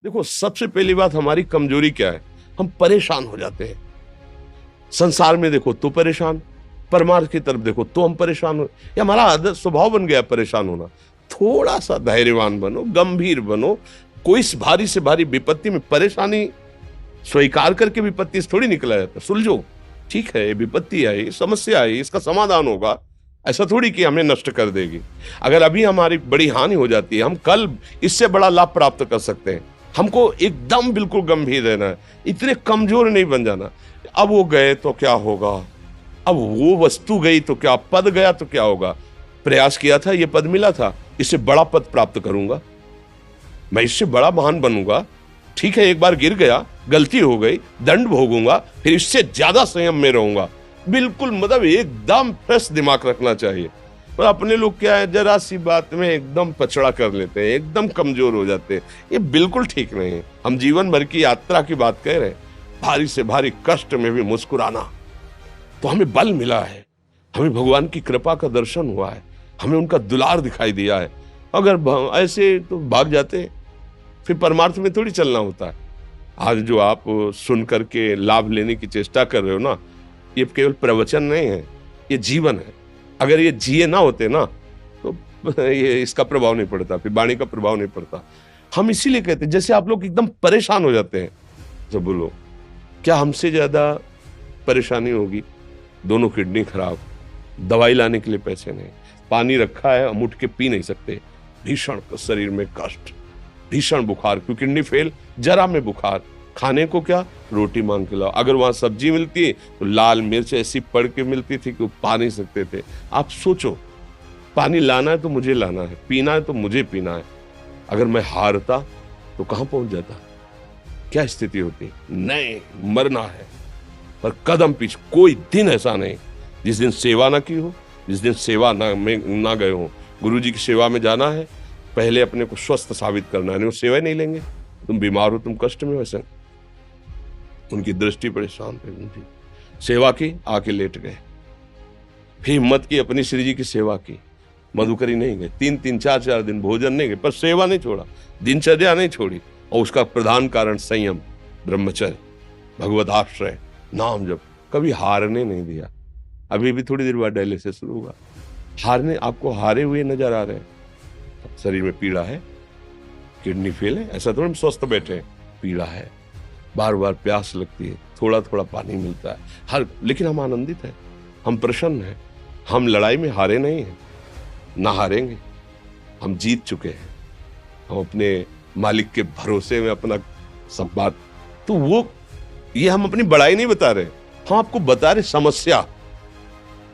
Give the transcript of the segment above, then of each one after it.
देखो, सबसे पहली बात हमारी कमजोरी क्या है? हम परेशान हो जाते हैं। संसार में देखो तो परेशान, परमार्थ की तरफ देखो तो हम परेशान हो। ये हमारा आदत स्वभाव बन गया परेशान होना। थोड़ा सा धैर्यवान बनो, गंभीर बनो। कोई इस भारी से भारी विपत्ति में परेशानी स्वीकार करके विपत्ति से थोड़ी निकला जाता। सुलझो, ठीक है, ये विपत्ति आई, समस्या आई, इसका समाधान होगा। ऐसा थोड़ी कि हमें नष्ट कर देगी। अगर अभी हमारी बड़ी हानि हो जाती है, हम कल इससे बड़ा लाभ प्राप्त कर सकते हैं। हमको एकदम बिल्कुल गंभीर रहना है, इतने कमजोर नहीं बन जाना। अब वो गए तो क्या होगा, अब वो वस्तु गई तो क्या, पद गया तो क्या होगा। प्रयास किया था, ये पद मिला था, इससे बड़ा पद प्राप्त करूंगा, मैं इससे बड़ा महान बनूंगा। ठीक है, एक बार गिर गया, गलती हो गई, दंड भोगूंगा, फिर इससे ज्यादा संयम में रहूंगा। बिल्कुल मतलब एकदम फ्रेश दिमाग रखना चाहिए। पर अपने लोग क्या है, जरा सी बात में एकदम पचड़ा कर लेते हैं, एकदम कमजोर हो जाते हैं। ये बिल्कुल ठीक नहीं है। हम जीवन भर की यात्रा की बात कह रहे हैं, भारी से भारी कष्ट में भी मुस्कुराना, तो हमें बल मिला है, हमें भगवान की कृपा का दर्शन हुआ है, हमें उनका दुलार दिखाई दिया है। अगर ऐसे तो भाग जाते, फिर परमार्थ में थोड़ी चलना होता है। आज जो आप सुन करके लाभ लेने की चेष्टा कर रहे हो ना, ये केवल प्रवचन नहीं है, ये जीवन है। अगर ये जिए ना होते ना, तो ये इसका प्रभाव नहीं पड़ता, फिर वाणी का प्रभाव नहीं पड़ता। हम इसीलिए कहते हैं, जैसे आप लोग एकदम परेशान हो जाते हैं जब बोलो, क्या हमसे ज्यादा परेशानी होगी? दोनों किडनी खराब, दवाई लाने के लिए पैसे नहीं, पानी रखा है हम उठ के पी नहीं सकते, भीषण शरीर में कष्ट, भीषण बुखार, क्योंकि किडनी फेल, जरा में बुखार, खाने को क्या, रोटी मांग के लाओ। अगर वहां सब्जी मिलती है तो लाल मिर्च ऐसी पड़ के मिलती थी कि वो पा नहीं सकते थे। आप सोचो, पानी लाना है तो मुझे लाना है, पीना है तो मुझे पीना है। अगर मैं हारता तो कहां पहुंच जाता, क्या स्थिति होती? नहीं, मरना है, पर कदम पीछे। कोई दिन ऐसा नहीं जिस दिन सेवा ना की हो, जिस दिन सेवा ना गए हो। गुरु जी की सेवा में जाना है, पहले अपने को स्वस्थ साबित करना है, नहीं वो सेवा नहीं लेंगे। तुम बीमार हो, तुम कष्ट में हो, ऐसे उनकी दृष्टि परेशान थे, उनकी सेवा की, आके लेट गए। फिर हिम्मत की, अपनी श्री जी की सेवा की, मधुकरी नहीं गए, 3-3 4-4 दिन भोजन नहीं गए, पर सेवा नहीं छोड़ा, दिनचर्या नहीं छोड़ी। और उसका प्रधान कारण संयम, ब्रह्मचर्य, भगवत आश्रय, नाम जप, कभी हारने नहीं दिया। अभी भी थोड़ी देर बाद डायलिसिस शुरू होगा, हारने, आपको हारे हुए नजर आ रहे हैं। शरीर में पीड़ा है, किडनी फेल है, ऐसा तो हम स्वस्थ बैठे हैं, पीड़ा है, बार बार प्यास लगती है, थोड़ा थोड़ा पानी मिलता है, लेकिन हम आनंदित हैं, हम प्रसन्न हैं। हम लड़ाई में हारे नहीं हैं, ना हारेंगे, हम जीत चुके हैं। हम अपने मालिक के भरोसे में अपना सब बात, तो वो ये हम अपनी बड़ाई नहीं बता रहे, हम आपको बता रहे समस्या।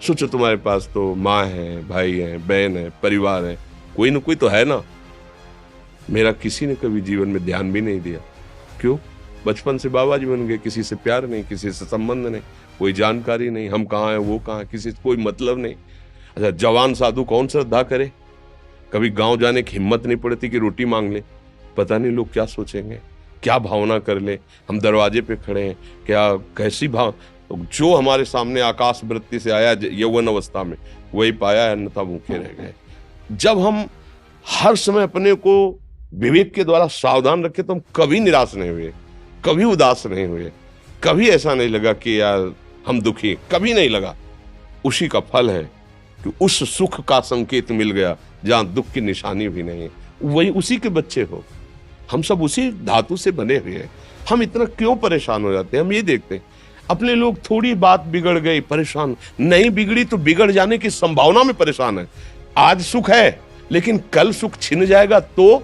सोचो, तुम्हारे पास तो माँ है, भाई है, बहन है, परिवार है, कोई ना कोई तो है ना। मेरा किसी ने कभी जीवन में ध्यान भी नहीं दिया। क्यों? बचपन से बाबा जी बन गए, किसी से प्यार नहीं, किसी से संबंध नहीं, कोई जानकारी नहीं, हम कहाँ हैं, वो कहाँ है, किसी से कोई मतलब नहीं। अच्छा, जवान साधु कौन श्रद्धा करे? कभी गांव जाने की हिम्मत नहीं पड़ती कि रोटी मांग ले, पता नहीं लोग क्या सोचेंगे, क्या भावना कर ले। हम दरवाजे पे खड़े हैं, क्या कैसी भाव, जो हमारे सामने आकाश वृत्ति से आया यौवन अवस्था में, वही पाया, अन्यथा भूखे रह गए। जब हम हर समय अपने को विवेक के द्वारा सावधान रखे, तो हम कभी निराश नहीं हुए, कभी उदास नहीं हुए, कभी ऐसा नहीं लगा कि यार हम दुखी, कभी नहीं लगा। उसी का फल है कि उस सुख का संकेत मिल गया जहां दुख की निशानी भी नहीं है। वही उसी के बच्चे हो, हम सब उसी धातु से बने हुए हैं। हम इतना क्यों परेशान हो जाते हैं? हम ये देखते हैं, अपने लोग थोड़ी बात बिगड़ गई परेशान, नहीं बिगड़ी तो बिगड़ जाने की संभावना में परेशान है। आज सुख है, लेकिन कल सुख छिन जाएगा तो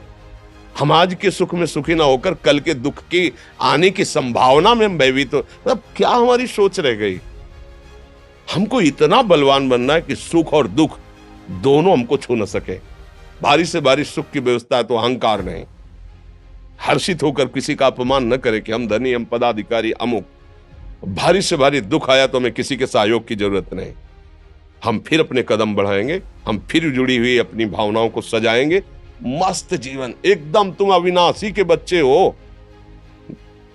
हम आज के सुख में सुखी ना होकर कल के दुख की आने की संभावना में हम भयभीत हो। मतलब क्या हमारी सोच रह गई? हमको इतना बलवान बनना है कि सुख और दुख दोनों हमको छू न सके। भारी से भारी सुख की व्यवस्था है तो अहंकार नहीं, हर्षित होकर किसी का अपमान न करे कि हम धनी, हम पदाधिकारी, अमुक। भारी से भारी दुख आया तो हमें किसी के सहयोग की जरूरत नहीं, हम फिर अपने कदम बढ़ाएंगे, हम फिर जुड़ी हुई अपनी भावनाओं को सजाएंगे। मस्त जीवन एकदम। तुम अविनाशी के बच्चे हो।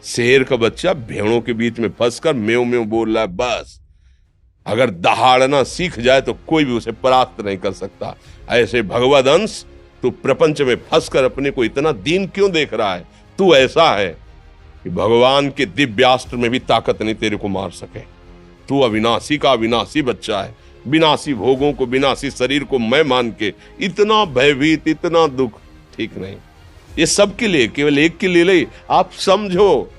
शेर का बच्चा भेड़ों के बीच में फंसकर म्यों म्यों बोल रहा है, बस अगर दहाड़ना सीख जाए तो कोई भी उसे परास्त नहीं कर सकता। ऐसे भगवद अंश, तू प्रपंच में फंसकर अपने को इतना दीन क्यों देख रहा है? तू ऐसा है कि भगवान के दिव्यास्त्र में भी ताकत नहीं तेरे को मार सके। तू अविनाशी का अविनाशी बच्चा है। विनाशी भोगों को, विनाशी शरीर को मैं मान के इतना भयभीत, इतना दुख ठीक नहीं। ये सबके लिए, केवल एक के लिए नहीं। आप समझो,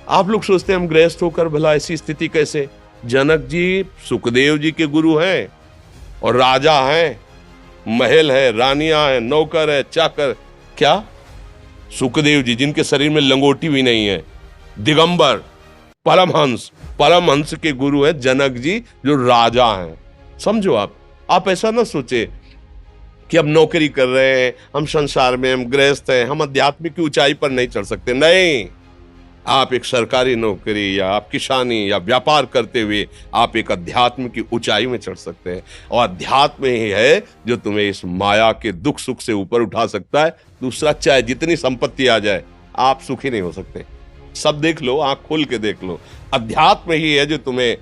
आप लोग सोचते हैं हम गृहस्थ होकर भला ऐसी स्थिति कैसे। जनक जी सुखदेव जी के गुरु हैं और राजा हैं, महल है, रानियां हैं, नौकर है, चाकर। क्या सुखदेव जी जिनके शरीर में लंगोटी भी नहीं है, दिगंबर, परमहंस के गुरु हैं जनक जी जो राजा हैं। समझो, आप ऐसा ना सोचे कि हम नौकरी कर रहे हैं, हम संसार में, हम गृहस्थ हैं, हम आध्यात्मिक की ऊंचाई पर नहीं चढ़ सकते। नहीं, आप एक सरकारी नौकरी या आप किसानी या व्यापार करते हुए आप एक अध्यात्म की ऊंचाई में चढ़ सकते हैं। और अध्यात्म ही है जो तुम्हें इस माया के दुख सुख से ऊपर उठा सकता है। दूसरा, चाहे जितनी संपत्ति आ जाए, आप सुखी नहीं हो सकते। सब देख लो, आंख खोल के देख लो। अध्यात्म ही है जो तुम्हें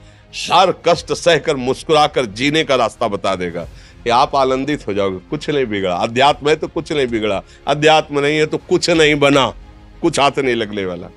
हर कष्ट सहकर मुस्कुराकर जीने का रास्ता बता देगा कि आप आनंदित हो जाओगे। कुछ नहीं बिगड़ा। अध्यात्म है तो कुछ नहीं बिगड़ा, अध्यात्म नहीं है तो कुछ नहीं बना, कुछ हाथ नहीं लगने वाला।